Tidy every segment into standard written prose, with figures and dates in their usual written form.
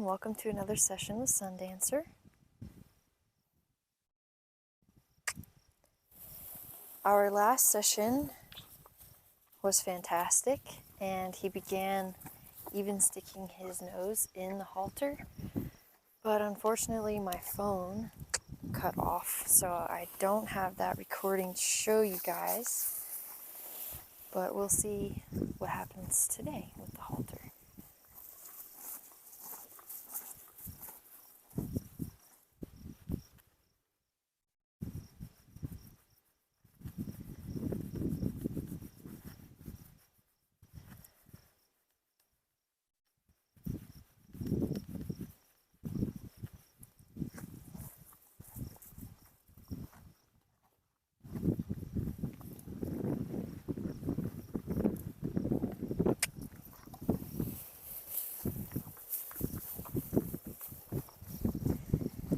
welcome to another session with Sundancer. Our last session was fantastic, and he began even sticking his nose in the halter, but unfortunately my phone cut off, so I don't have that recording to show you guys, but we'll see what happens today with the halter.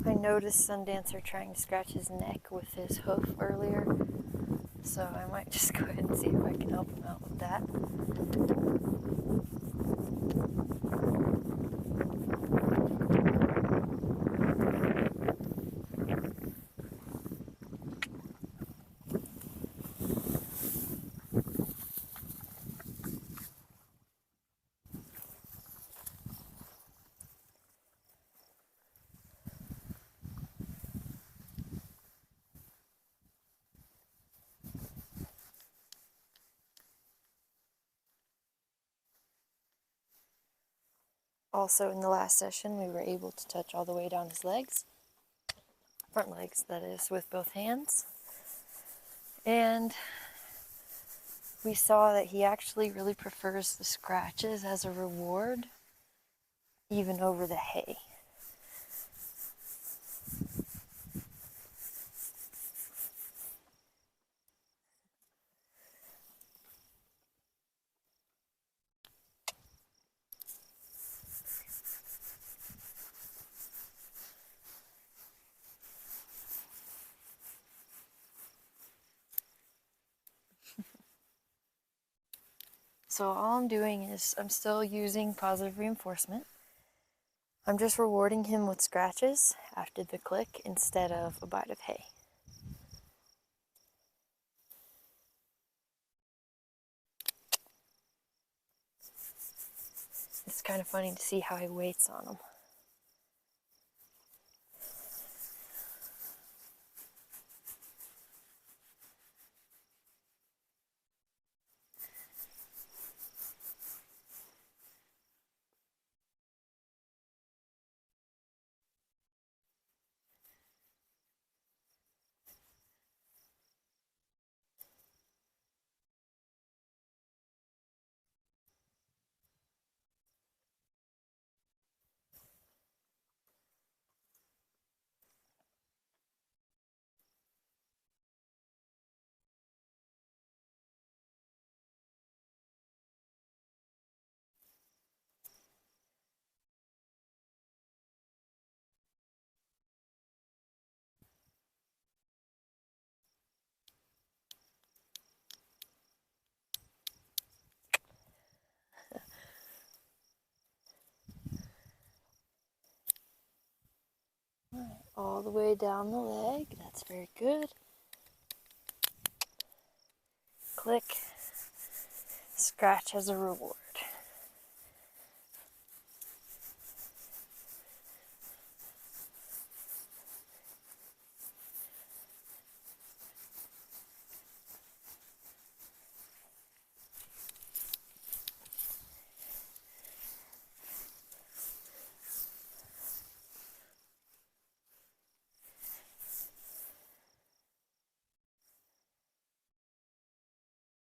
I noticed Sundancer trying to scratch his neck with his hoof earlier, so I might just go ahead and see if I can help him out with that. Also, in the last session, we were able to touch all the way down his legs, front legs, that is, with both hands. And we saw that he actually really prefers the scratches as a reward, even over the hay. So all I'm doing is I'm still using positive reinforcement. I'm just rewarding him with scratches after the click instead of a bite of hay. It's kind of funny to see how he waits on them. All the way down the leg, that's very good. Click, scratch as a reward.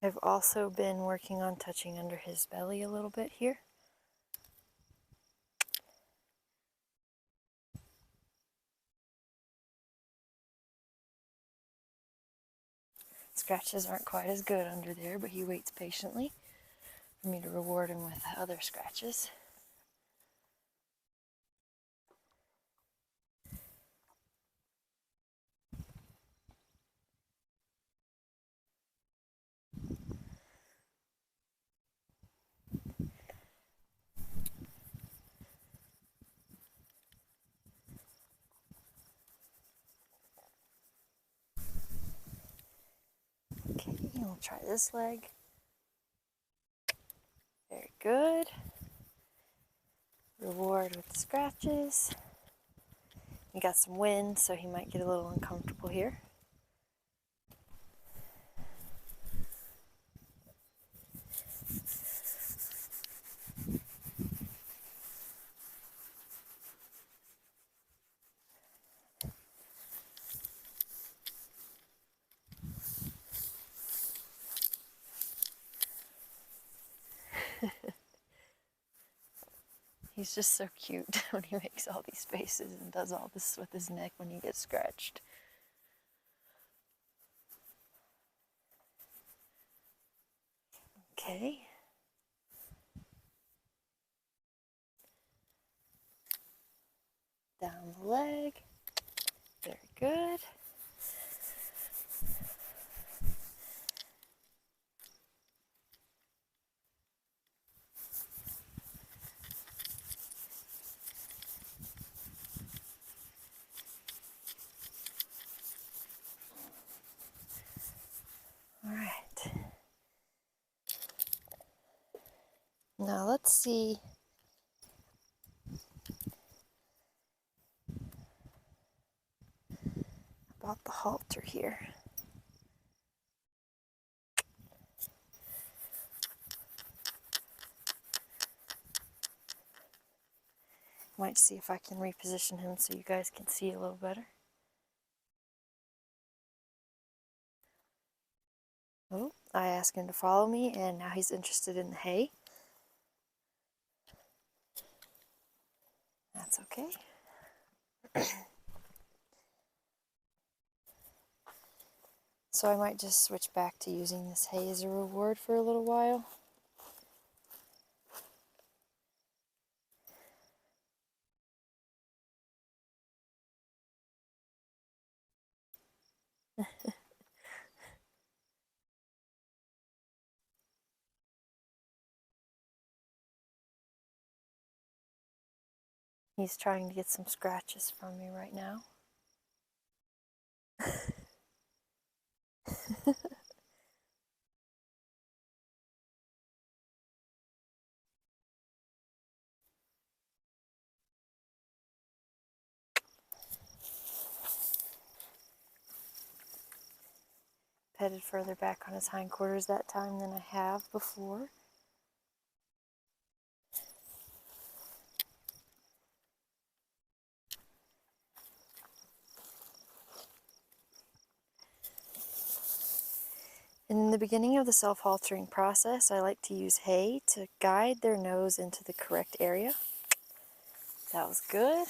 I've also been working on touching under his belly a little bit here. Scratches aren't quite as good under there, but he waits patiently for me to reward him with other scratches. And we'll try this leg. Very good. Reward with the scratches. We got some wind, so he might get a little uncomfortable here. He's just so cute when he makes all these faces and does all this with his neck when he gets scratched. Okay. Down the leg. Very good. All right. Now let's see about the halter here. Might see if I can reposition him so you guys can see a little better. Oh, I asked him to follow me, and now he's interested in the hay. That's okay. So I might just switch back to using this hay as a reward for a little while. He's trying to get some scratches from me right now. Petted further back on his hindquarters that time than I have before. In the beginning of the self-haltering process, I like to use hay to guide their nose into the correct area. That was good.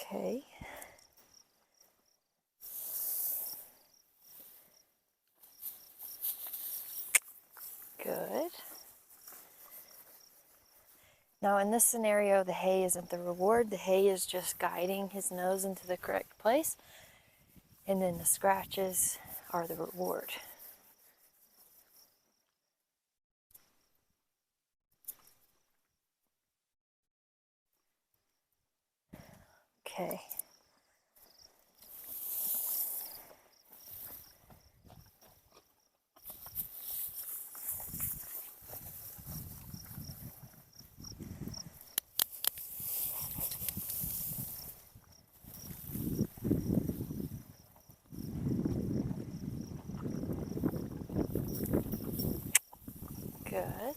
Okay. Good. Now in this scenario, the hay isn't the reward. The hay is just guiding his nose into the correct place. And then the scratches are the reward. Okay. Good.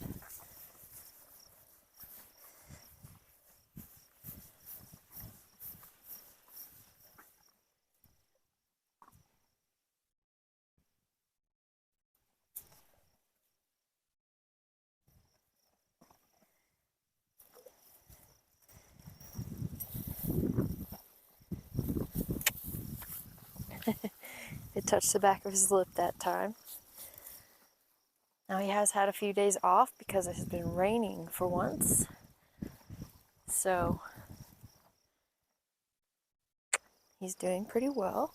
It touched the back of his lip that time. Now he has had a few days off because it has been raining for once. So he's doing pretty well.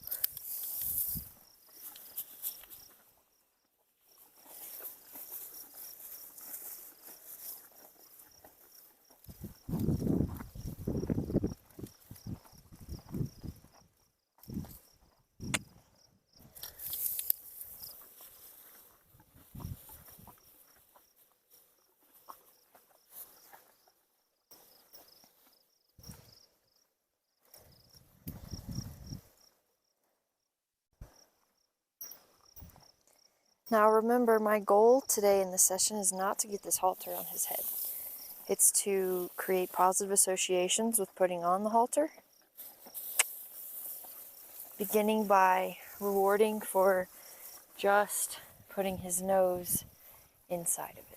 Now remember, my goal today in this session is not to get this halter on his head. It's to create positive associations with putting on the halter, beginning by rewarding for just putting his nose inside of it.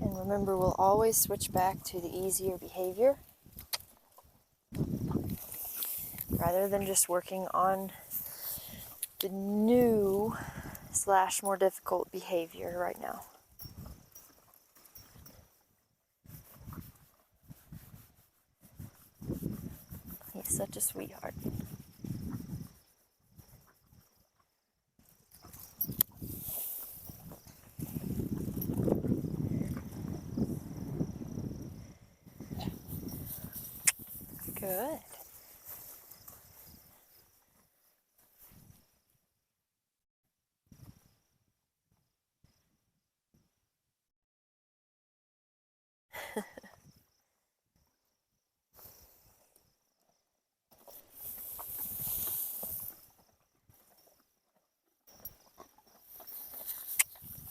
And remember, we'll always switch back to the easier behavior rather than just working on the new / more difficult behavior right now. He's such a sweetheart. Good.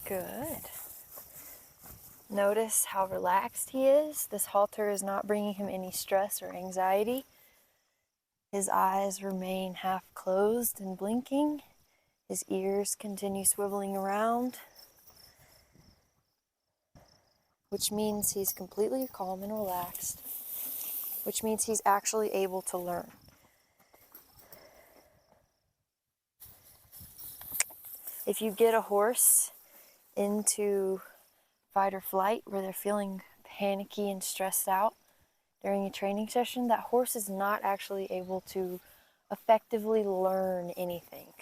Good. Notice how relaxed he is. This halter is not bringing him any stress or anxiety. His eyes remain half closed and blinking. His ears continue swiveling around, which means he's completely calm and relaxed, which means he's actually able to learn. If you get a horse into fight or flight where they're feeling panicky and stressed out during a training session, that horse is not actually able to effectively learn anything.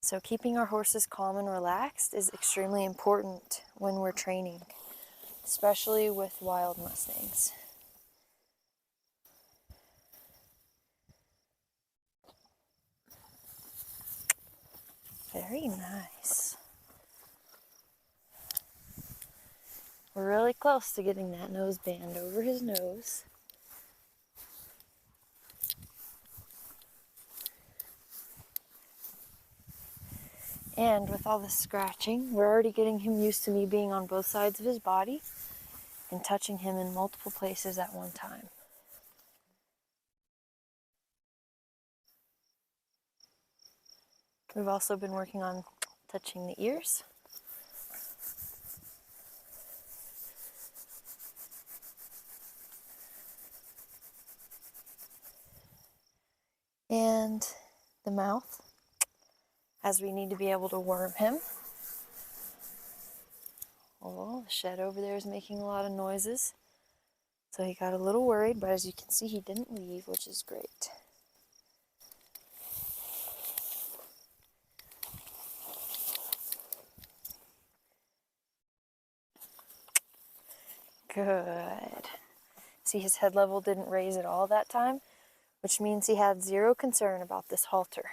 So keeping our horses calm and relaxed is extremely important when we're training, especially with wild mustangs. Very nice. We're really close to getting that nose band over his nose. And with all this scratching, we're already getting him used to me being on both sides of his body and touching him in multiple places at one time. We've also been working on touching the ears. And the mouth, as we need to be able to worm him. Oh, the shed over there is making a lot of noises. So he got a little worried, but as you can see, he didn't leave, which is great. Good. See, his head level didn't raise at all that time, which means he had zero concern about this halter.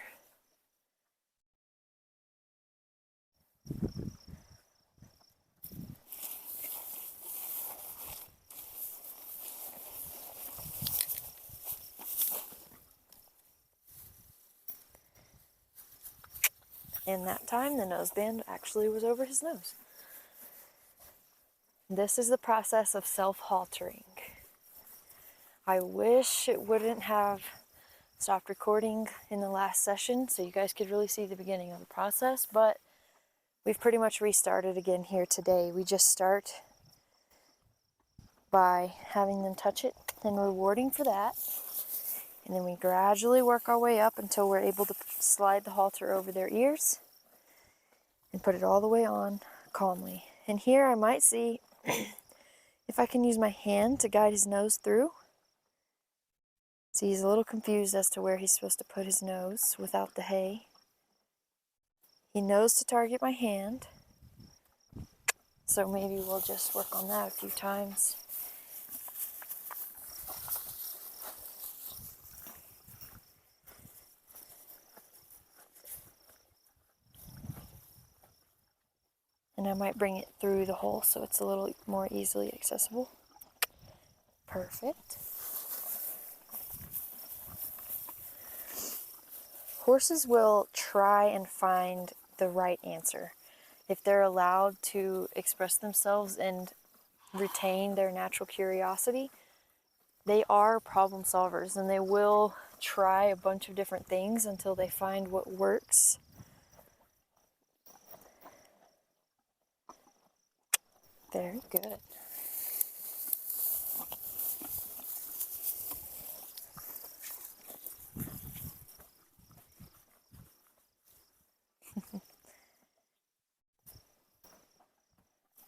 And that time the noseband actually was over his nose. This is the process of self-haltering. I wish it wouldn't have stopped recording in the last session so you guys could really see the beginning of the process, but we've pretty much restarted again here today. We just start by having them touch it and rewarding for that. And then we gradually work our way up until we're able to slide the halter over their ears and put it all the way on calmly. And here I might see if I can use my hand to guide his nose through. See, he's a little confused as to where he's supposed to put his nose without the hay. He knows to target my hand, so maybe we'll just work on that a few times. And I might bring it through the hole so it's a little more easily accessible. Perfect. Horses will try and find the right answer. If they're allowed to express themselves and retain their natural curiosity, they are problem solvers and they will try a bunch of different things until they find what works. Very good.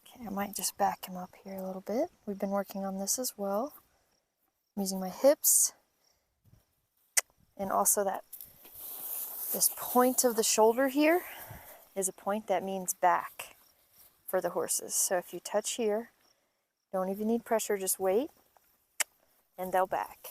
Okay, I might just back him up here a little bit. We've been working on this as well. I'm using my hips and also this point of the shoulder here is a point that means back for the horses. So if you touch here, don't even need pressure, just wait and they'll back.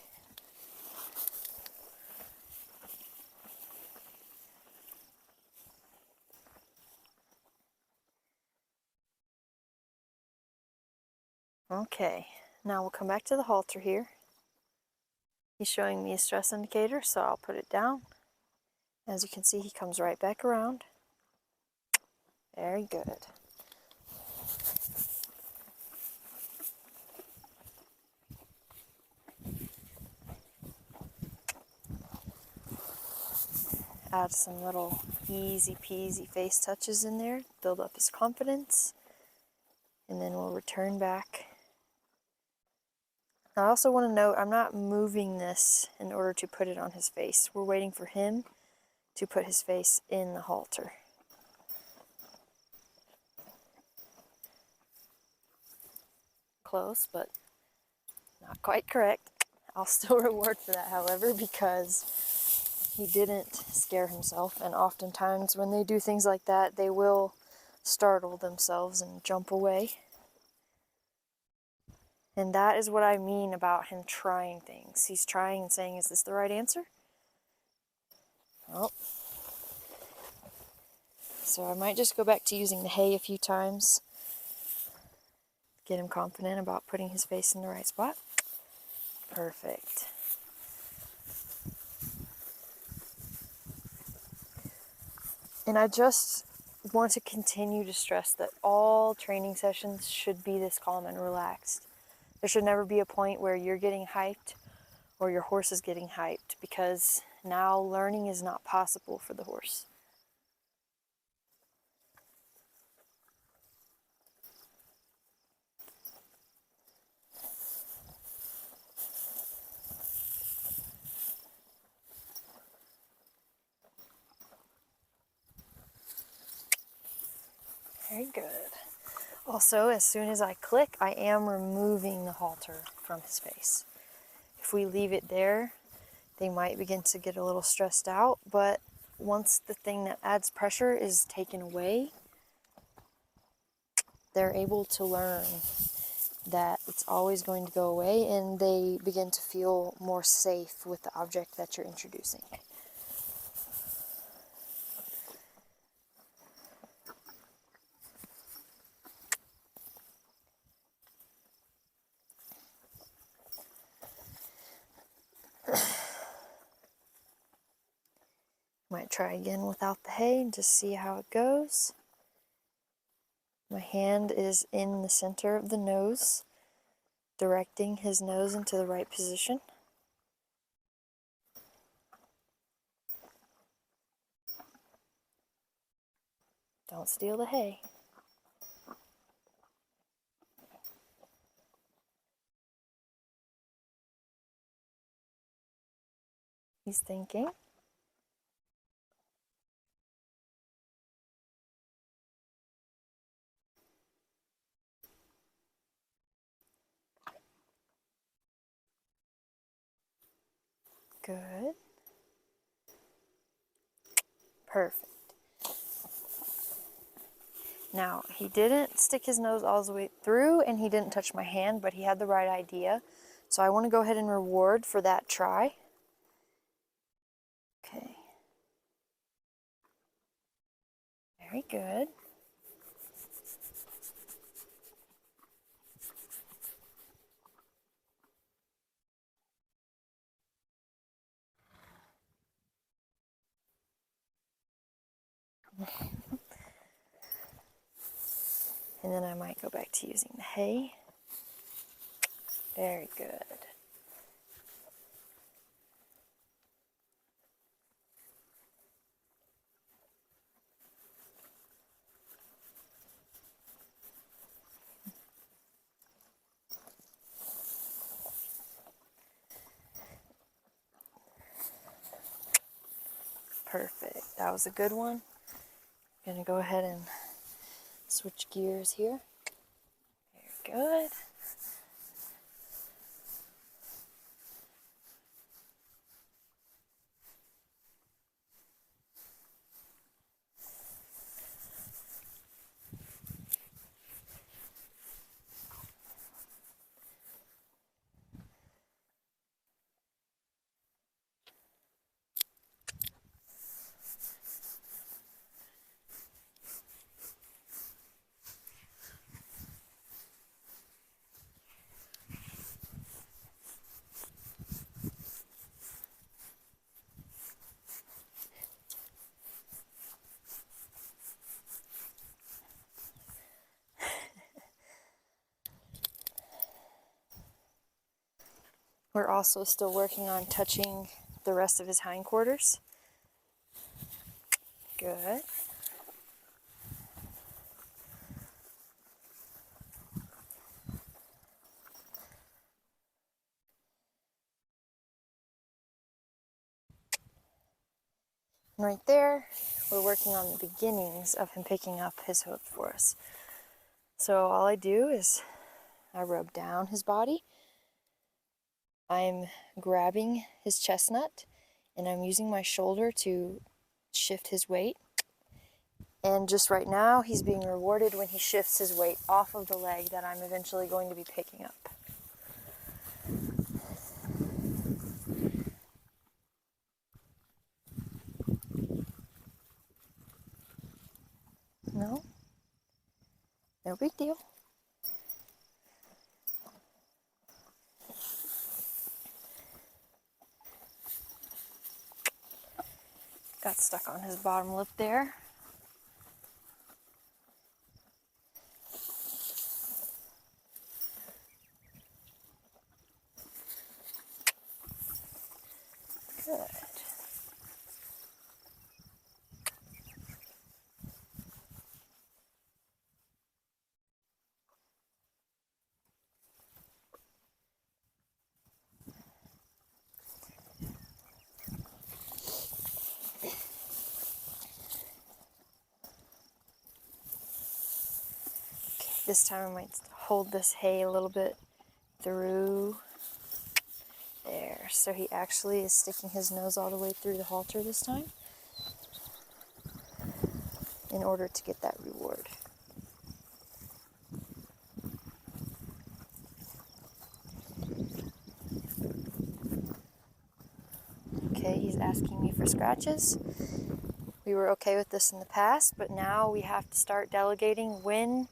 Okay, now we'll come back to the halter here. He's showing me a stress indicator, so I'll put it down. As you can see, he comes right back around. Very good. Add some little easy peasy face touches in there, build up his confidence, and then we'll return back. I also want to note I'm not moving this in order to put it on his face. We're waiting for him to put his face in the halter. Close, but not quite correct. I'll still reward for that, however, because he didn't scare himself, and oftentimes when they do things like that, they will startle themselves and jump away. And that is what I mean about him trying things. He's trying and saying, is this the right answer? Oh. So I might just go back to using the hay a few times. Get him confident about putting his face in the right spot. Perfect. And I just want to continue to stress that all training sessions should be this calm and relaxed. There should never be a point where you're getting hyped or your horse is getting hyped, because now learning is not possible for the horse. Very good. Also, as soon as I click, I am removing the halter from his face. If we leave it there, they might begin to get a little stressed out, but once the thing that adds pressure is taken away, they're able to learn that it's always going to go away, and they begin to feel more safe with the object that you're introducing. Might try again without the hay and just see how it goes. My hand is in the center of the nose, directing his nose into the right position. Don't steal the hay. He's thinking. Good. Perfect. Now, he didn't stick his nose all the way through and he didn't touch my hand, but he had the right idea. So I want to go ahead and reward for that try. Okay. Very good. And then I might go back to using the hay. Very good. Perfect. That was a good one. I'm going to go ahead and switch gears here. Very good. We're also still working on touching the rest of his hindquarters. Good. And right there, we're working on the beginnings of him picking up his hoof for us. So all I do is I rub down his body. I'm grabbing his chestnut and I'm using my shoulder to shift his weight. And just right now, he's being rewarded when he shifts his weight off of the leg that I'm eventually going to be picking up. No? No big deal. Got stuck on his bottom lip there. Good. This time I might hold this hay a little bit through there. So he actually is sticking his nose all the way through the halter this time in order to get that reward. Okay, he's asking me for scratches. We were okay with this in the past, but now we have to start delegating when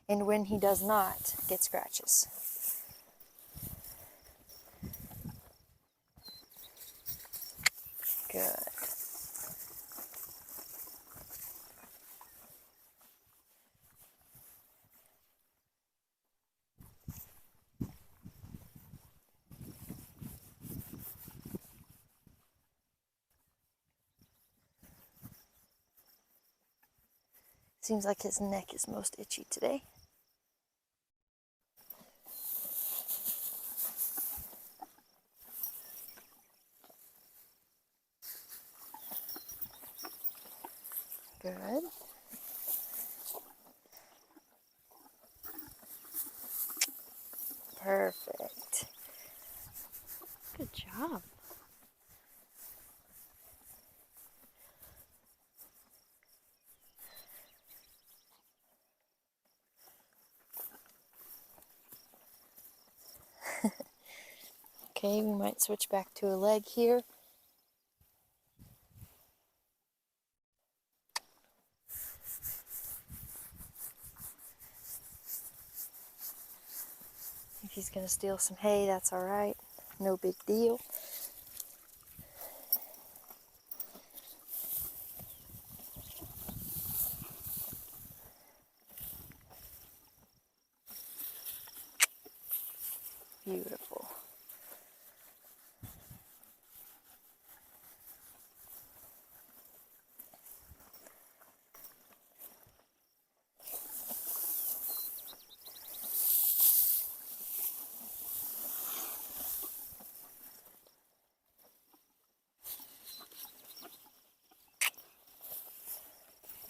and when he does not get scratches. Good. Seems like his neck is most itchy today. Good. Perfect. Good job. Okay, we might switch back to a leg here. If he's gonna steal some hay, that's all right. No big deal. Beautiful.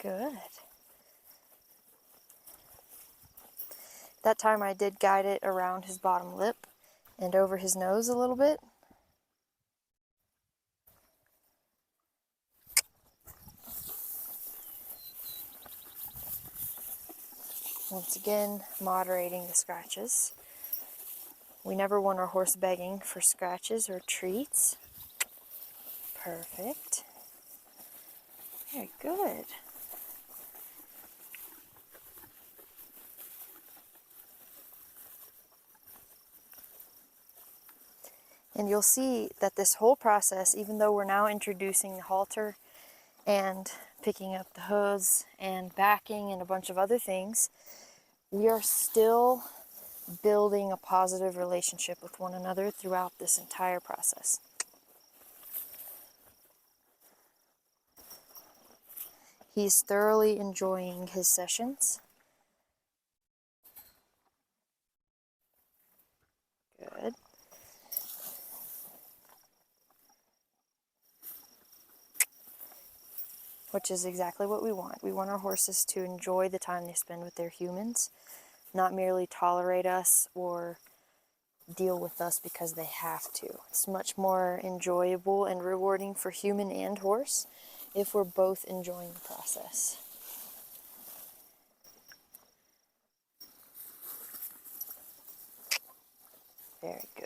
Good. That time I did guide it around his bottom lip and over his nose a little bit. Once again, moderating the scratches. We never want our horse begging for scratches or treats. Perfect. Very good. And you'll see that this whole process, even though we're now introducing the halter and picking up the hooves and backing and a bunch of other things, we are still building a positive relationship with one another throughout this entire process. He's thoroughly enjoying his sessions. Good. Which is exactly what we want. We want our horses to enjoy the time they spend with their humans, not merely tolerate us or deal with us because they have to. It's much more enjoyable and rewarding for human and horse if we're both enjoying the process. Very good.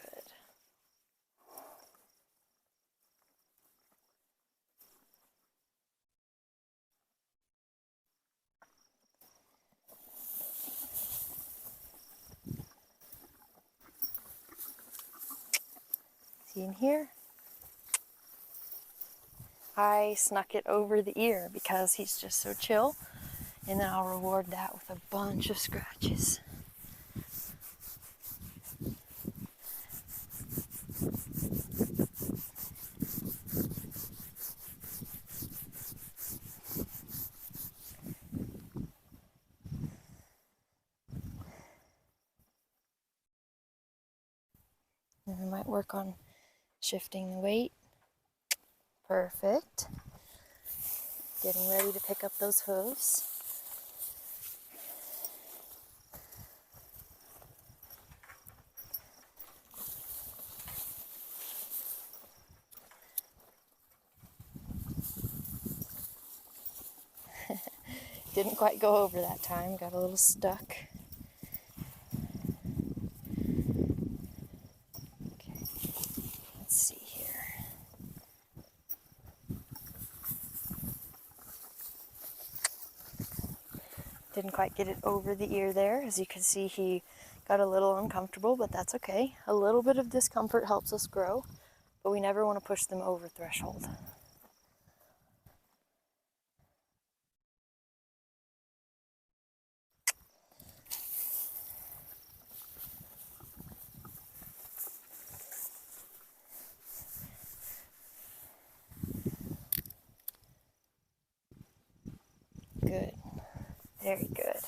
See in here? I snuck it over the ear because he's just so chill, and then I'll reward that with a bunch of scratches. And we might work on shifting the weight. Perfect. Getting ready to pick up those hooves. Didn't quite go over that time, got a little stuck. Okay, let's see here. Didn't quite get it over the ear there. As you can see, he got a little uncomfortable, but that's okay. A little bit of discomfort helps us grow, but we never want to push them over threshold. Good. Very good.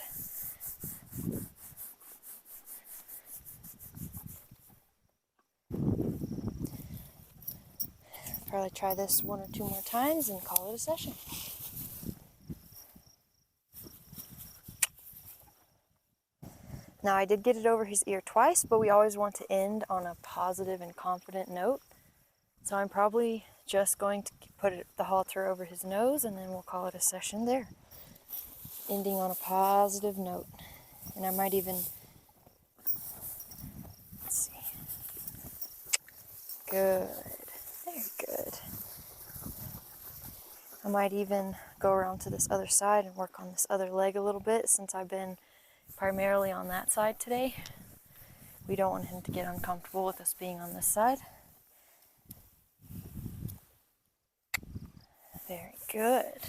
Probably try this 1 or 2 more times and call it a session. Now I did get it over his ear twice, but we always want to end on a positive and confident note. So I'm probably just going to put the halter over his nose and then we'll call it a session there. Ending on a positive note. And I might even, let's see. Good. Very good. I might even go around to this other side and work on this other leg a little bit since I've been primarily on that side today. We don't want him to get uncomfortable with us being on this side. Very good.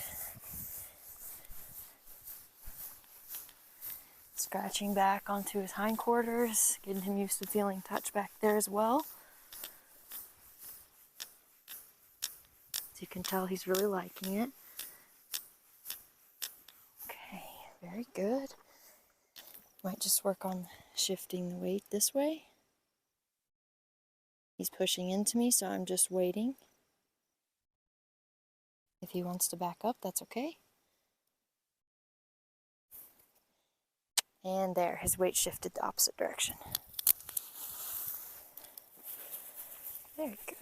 Scratching back onto his hindquarters, getting him used to feeling touch back there as well. As you can tell, he's really liking it. Okay, very good. Might just work on shifting the weight this way. He's pushing into me, so I'm just waiting. If he wants to back up, that's okay. And there, his weight shifted the opposite direction. Very good.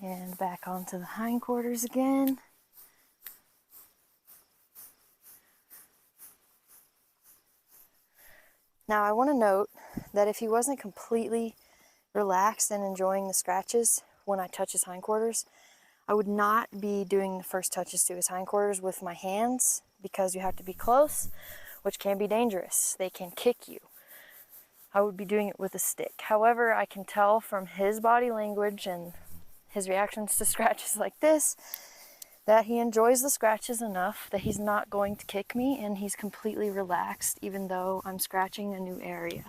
And back onto the hindquarters again. Now I want to note that if he wasn't completely relaxed and enjoying the scratches when I touch his hindquarters, I would not be doing the first touches to his hindquarters with my hands because you have to be close, which can be dangerous. They can kick you. I would be doing it with a stick. However, I can tell from his body language and his reactions to scratches like this that he enjoys the scratches enough that he's not going to kick me, and he's completely relaxed even though I'm scratching a new area.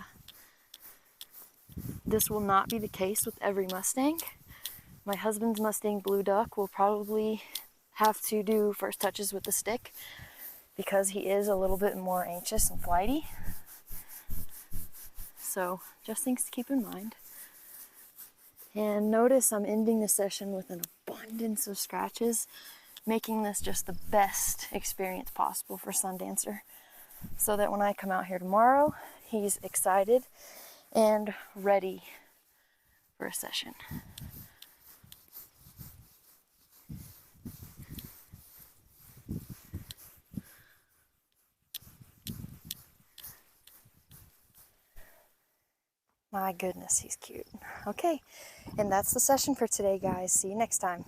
This will not be the case with every Mustang. My husband's Mustang Blue Duck will probably have to do first touches with the stick because he is a little bit more anxious and flighty. So just things to keep in mind. And notice I'm ending the session with an abundance of scratches, making this just the best experience possible for Sundancer, so that when I come out here tomorrow, he's excited and ready for a session. My goodness, he's cute. Okay, and that's the session for today, guys. See you next time.